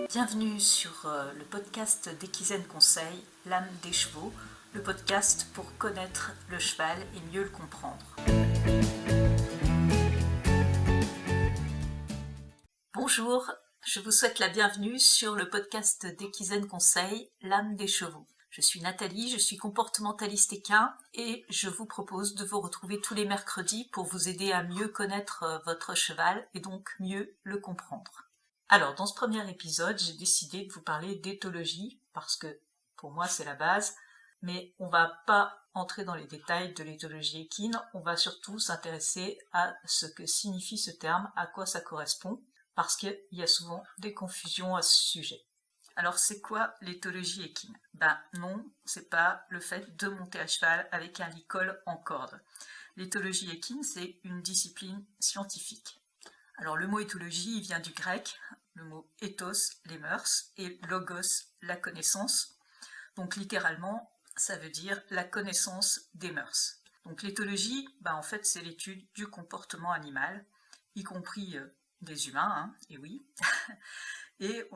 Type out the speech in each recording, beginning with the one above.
Bienvenue sur le podcast d'Equizen Conseil, l'âme des chevaux, le podcast pour connaître le cheval et mieux le comprendre. Bonjour, je vous souhaite la bienvenue sur le podcast d'Equizen Conseil, l'âme des chevaux. Je suis Nathalie, je suis comportementaliste équin et je vous propose de vous retrouver tous les mercredis pour vous aider à mieux connaître votre cheval et donc mieux le comprendre. Alors, dans ce premier épisode, j'ai décidé de vous parler d'éthologie, parce que pour moi c'est la base, mais on va pas entrer dans les détails de l'éthologie équine, on va surtout s'intéresser à ce que signifie ce terme, à quoi ça correspond, parce qu'il y a souvent des confusions à ce sujet. Alors c'est quoi l'éthologie équine? Non, c'est pas le fait de monter à cheval avec un licol en corde. L'éthologie équine, c'est une discipline scientifique. Alors le mot éthologie, il vient du grec, le mot ethos, les mœurs, et logos, la connaissance. Donc littéralement, ça veut dire la connaissance des mœurs. Donc l'éthologie, en fait, c'est l'étude du comportement animal, y compris des humains, et oui. Et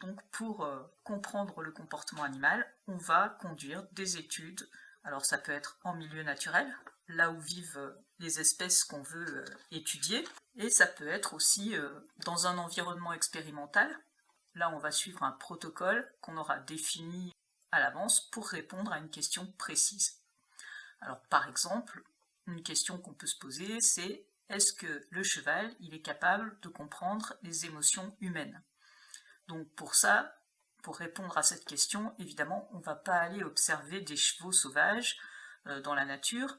donc pour comprendre le comportement animal, on va conduire des études. Alors ça peut être en milieu naturel, là où vivent les espèces qu'on veut étudier, et ça peut être aussi dans un environnement expérimental. Là, on va suivre un protocole qu'on aura défini à l'avance pour répondre à une question précise. Alors par exemple, une question qu'on peut se poser, c'est est-ce que le cheval, il est capable de comprendre les émotions humaines? Donc pour ça, pour répondre à cette question, évidemment, on ne va pas aller observer des chevaux sauvages dans la nature,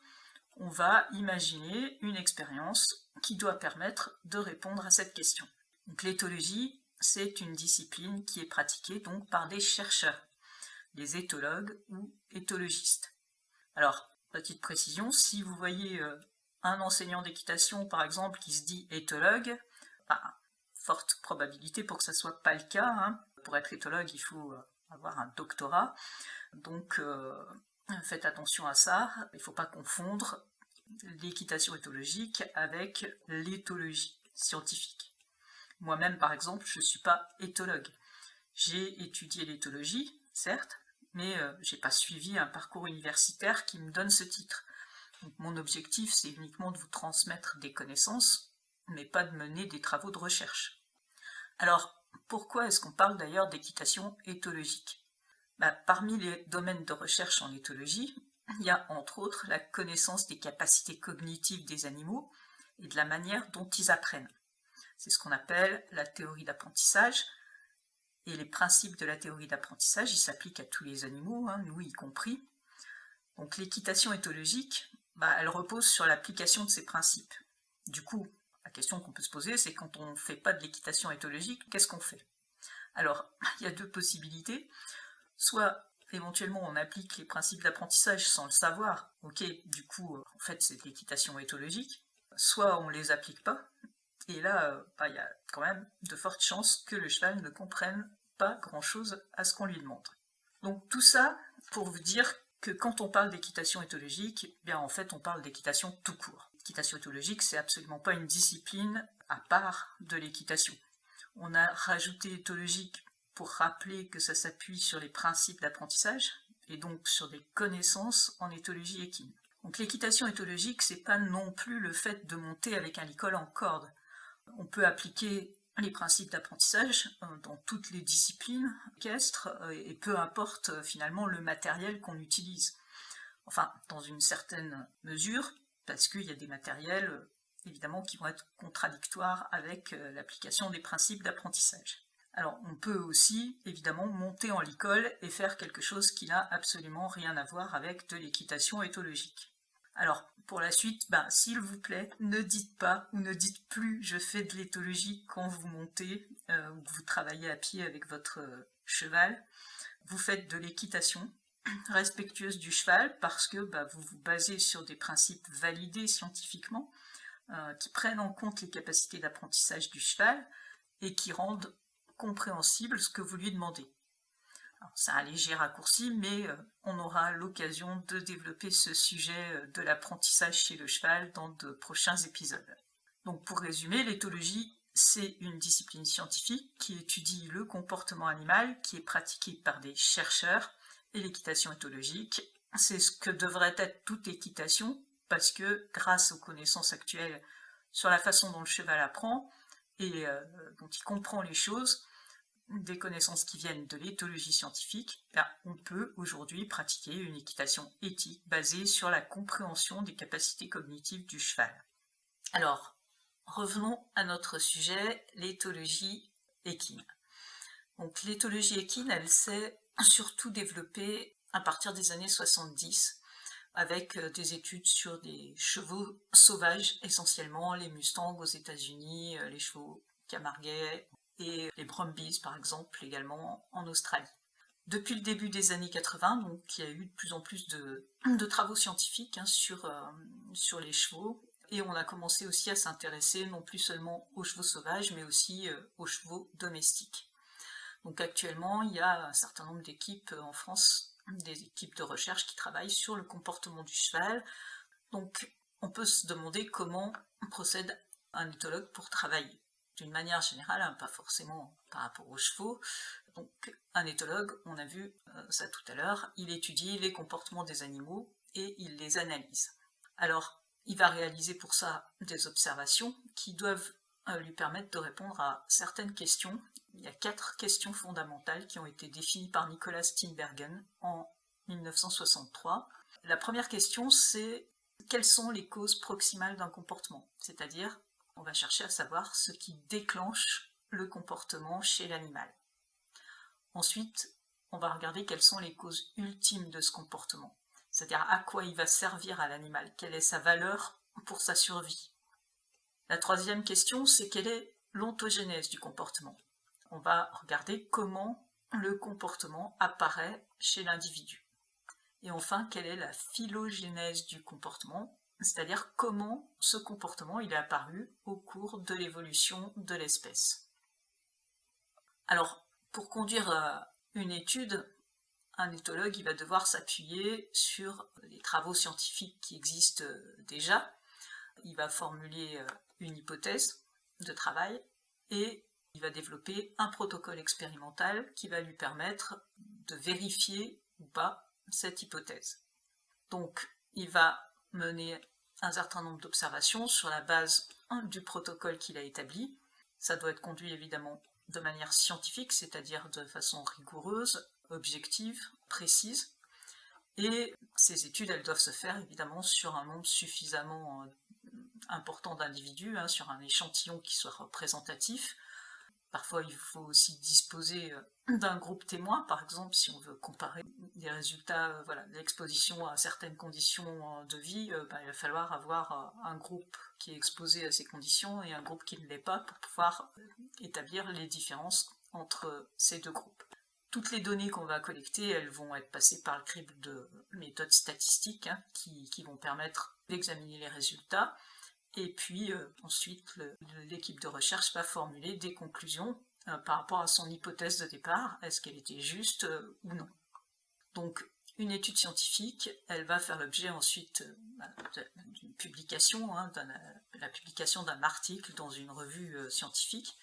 on va imaginer une expérience qui doit permettre de répondre à cette question. Donc l'éthologie, c'est une discipline qui est pratiquée donc par des chercheurs, des éthologues ou éthologistes. Alors, petite précision, si vous voyez un enseignant d'équitation par exemple qui se dit éthologue, forte probabilité pour que ça ne soit pas le cas. Pour être éthologue, il faut avoir un doctorat. Donc faites attention à ça. Il ne faut pas confondre l'équitation éthologique avec l'éthologie scientifique. Moi-même, par exemple, je ne suis pas éthologue. J'ai étudié l'éthologie, certes, mais je n'ai pas suivi un parcours universitaire qui me donne ce titre. Donc, mon objectif, c'est uniquement de vous transmettre des connaissances, mais pas de mener des travaux de recherche. Alors, pourquoi est-ce qu'on parle d'ailleurs d'équitation éthologique? Parmi les domaines de recherche en éthologie, il y a entre autres la connaissance des capacités cognitives des animaux et de la manière dont ils apprennent. C'est ce qu'on appelle la théorie d'apprentissage. Et les principes de la théorie d'apprentissage, ils s'appliquent à tous les animaux, nous y compris. Donc l'équitation éthologique, elle repose sur l'application de ces principes. Du coup, la question qu'on peut se poser, c'est quand on ne fait pas de l'équitation éthologique, qu'est-ce qu'on fait? Alors, il y a deux possibilités. Soit, éventuellement, on applique les principes d'apprentissage sans le savoir. Ok, du coup, en fait, c'est de l'équitation éthologique. Soit on ne les applique pas. Et là, il y a quand même de fortes chances que le cheval ne comprenne pas grand-chose à ce qu'on lui demande. Donc tout ça pour vous dire que quand on parle d'équitation éthologique, en fait on parle d'équitation tout court. L'équitation éthologique, c'est absolument pas une discipline à part de l'équitation. On a rajouté éthologique pour rappeler que ça s'appuie sur les principes d'apprentissage et donc sur des connaissances en éthologie équine. Donc l'équitation éthologique, c'est pas non plus le fait de monter avec un licol en corde. On peut appliquer les principes d'apprentissage dans toutes les disciplines équestres et peu importe finalement le matériel qu'on utilise. Enfin, dans une certaine mesure, parce qu'il y a des matériels évidemment qui vont être contradictoires avec l'application des principes d'apprentissage. Alors on peut aussi évidemment monter en licol et faire quelque chose qui n'a absolument rien à voir avec de l'équitation éthologique. Alors, pour la suite, s'il vous plaît, ne dites pas ou ne dites plus je fais de l'éthologie quand vous montez ou que vous travaillez à pied avec votre cheval. Vous faites de l'équitation respectueuse du cheval parce que vous vous basez sur des principes validés scientifiquement qui prennent en compte les capacités d'apprentissage du cheval et qui rendent compréhensible ce que vous lui demandez. C'est un léger raccourci, mais on aura l'occasion de développer ce sujet de l'apprentissage chez le cheval dans de prochains épisodes. Donc pour résumer, l'éthologie, c'est une discipline scientifique qui étudie le comportement animal, qui est pratiqué par des chercheurs, et l'équitation éthologique, c'est ce que devrait être toute équitation, parce que grâce aux connaissances actuelles sur la façon dont le cheval apprend et dont il comprend les choses, des connaissances qui viennent de l'éthologie scientifique, on peut aujourd'hui pratiquer une équitation éthique basée sur la compréhension des capacités cognitives du cheval. Alors, revenons à notre sujet, l'éthologie équine. Donc l'éthologie équine, elle s'est surtout développée à partir des années 70, avec des études sur des chevaux sauvages, essentiellement les Mustangs aux États-Unis, les chevaux camarguais et les Brumbies par exemple également en Australie. Depuis le début des années 80, donc, il y a eu de plus en plus de travaux scientifiques sur les chevaux, et on a commencé aussi à s'intéresser non plus seulement aux chevaux sauvages, mais aussi aux chevaux domestiques. Donc actuellement, il y a un certain nombre d'équipes en France, des équipes de recherche qui travaillent sur le comportement du cheval. Donc on peut se demander comment procède un éthologue pour travailler. D'une manière générale, pas forcément par rapport aux chevaux. Donc un éthologue, on a vu ça tout à l'heure, il étudie les comportements des animaux et il les analyse. Alors, il va réaliser pour ça des observations qui doivent lui permettre de répondre à certaines questions. Il y a 4 questions fondamentales qui ont été définies par Nicolas Steenbergen en 1963. La première question, c'est quelles sont les causes proximales d'un comportement? C'est-à-dire, on va chercher à savoir ce qui déclenche le comportement chez l'animal. Ensuite, on va regarder quelles sont les causes ultimes de ce comportement. C'est-à-dire à quoi il va servir à l'animal, quelle est sa valeur pour sa survie. La troisième question, c'est quelle est l'ontogénèse du comportement. On va regarder comment le comportement apparaît chez l'individu. Et enfin, quelle est la phylogénèse du comportement, c'est-à-dire comment ce comportement il est apparu au cours de l'évolution de l'espèce. Alors, pour conduire une étude, un éthologue il va devoir s'appuyer sur les travaux scientifiques qui existent déjà. Il va formuler une hypothèse de travail et il va développer un protocole expérimental qui va lui permettre de vérifier ou pas cette hypothèse. Donc, il va mener un certain nombre d'observations sur la base du protocole qu'il a établi. Ça doit être conduit évidemment de manière scientifique, c'est-à-dire de façon rigoureuse, objective, précise. Et ces études, elles doivent se faire évidemment sur un nombre suffisamment important d'individus, sur un échantillon qui soit représentatif. Parfois, il faut aussi disposer d'un groupe témoin, par exemple, si on veut comparer des résultats de l'exposition à certaines conditions de vie, il va falloir avoir un groupe qui est exposé à ces conditions et un groupe qui ne l'est pas pour pouvoir établir les différences entre ces deux groupes. Toutes les données qu'on va collecter, elles vont être passées par le crible de méthodes statistiques qui vont permettre d'examiner les résultats. Et puis ensuite, l'équipe de recherche va formuler des conclusions par rapport à son hypothèse de départ. Est-ce qu'elle était juste ou non? Donc, une étude scientifique, elle va faire l'objet ensuite d'une publication, la publication d'un article dans une revue scientifique.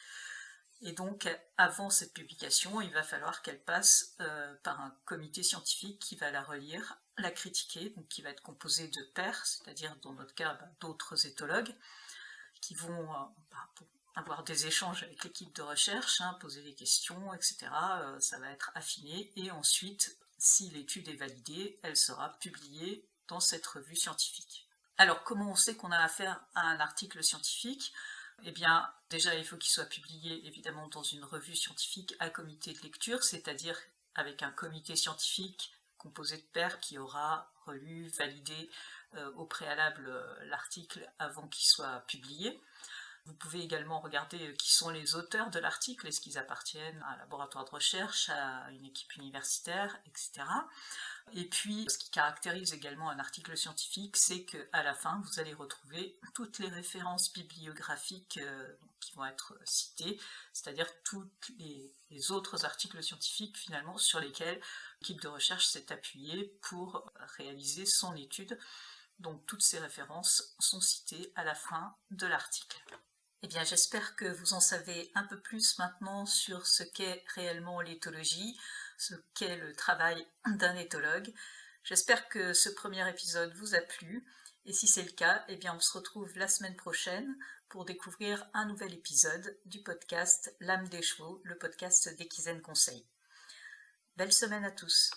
Et donc, avant cette publication, il va falloir qu'elle passe par un comité scientifique qui va la relire, la critiquer, donc qui va être composé de pairs, c'est-à-dire dans notre cas d'autres éthologues, qui vont avoir des échanges avec l'équipe de recherche, poser des questions, etc. Ça va être affiné, et ensuite, si l'étude est validée, elle sera publiée dans cette revue scientifique. Alors, comment on sait qu'on a affaire à un article scientifique ? Eh bien, déjà, il faut qu'il soit publié, évidemment, dans une revue scientifique à comité de lecture, c'est-à-dire avec un comité scientifique composé de pairs qui aura relu, validé au préalable l'article avant qu'il soit publié. Vous pouvez également regarder qui sont les auteurs de l'article, est-ce qu'ils appartiennent à un laboratoire de recherche, à une équipe universitaire, etc. Et puis, ce qui caractérise également un article scientifique, c'est qu'à la fin, vous allez retrouver toutes les références bibliographiques qui vont être citées, c'est-à-dire tous les autres articles scientifiques finalement sur lesquels l'équipe de recherche s'est appuyée pour réaliser son étude. Donc toutes ces références sont citées à la fin de l'article. Eh bien, j'espère que vous en savez un peu plus maintenant sur ce qu'est réellement l'éthologie, ce qu'est le travail d'un éthologue. J'espère que ce premier épisode vous a plu, et si c'est le cas, eh bien, on se retrouve la semaine prochaine pour découvrir un nouvel épisode du podcast L'âme des chevaux, le podcast d'Equizen Conseil. Belle semaine à tous!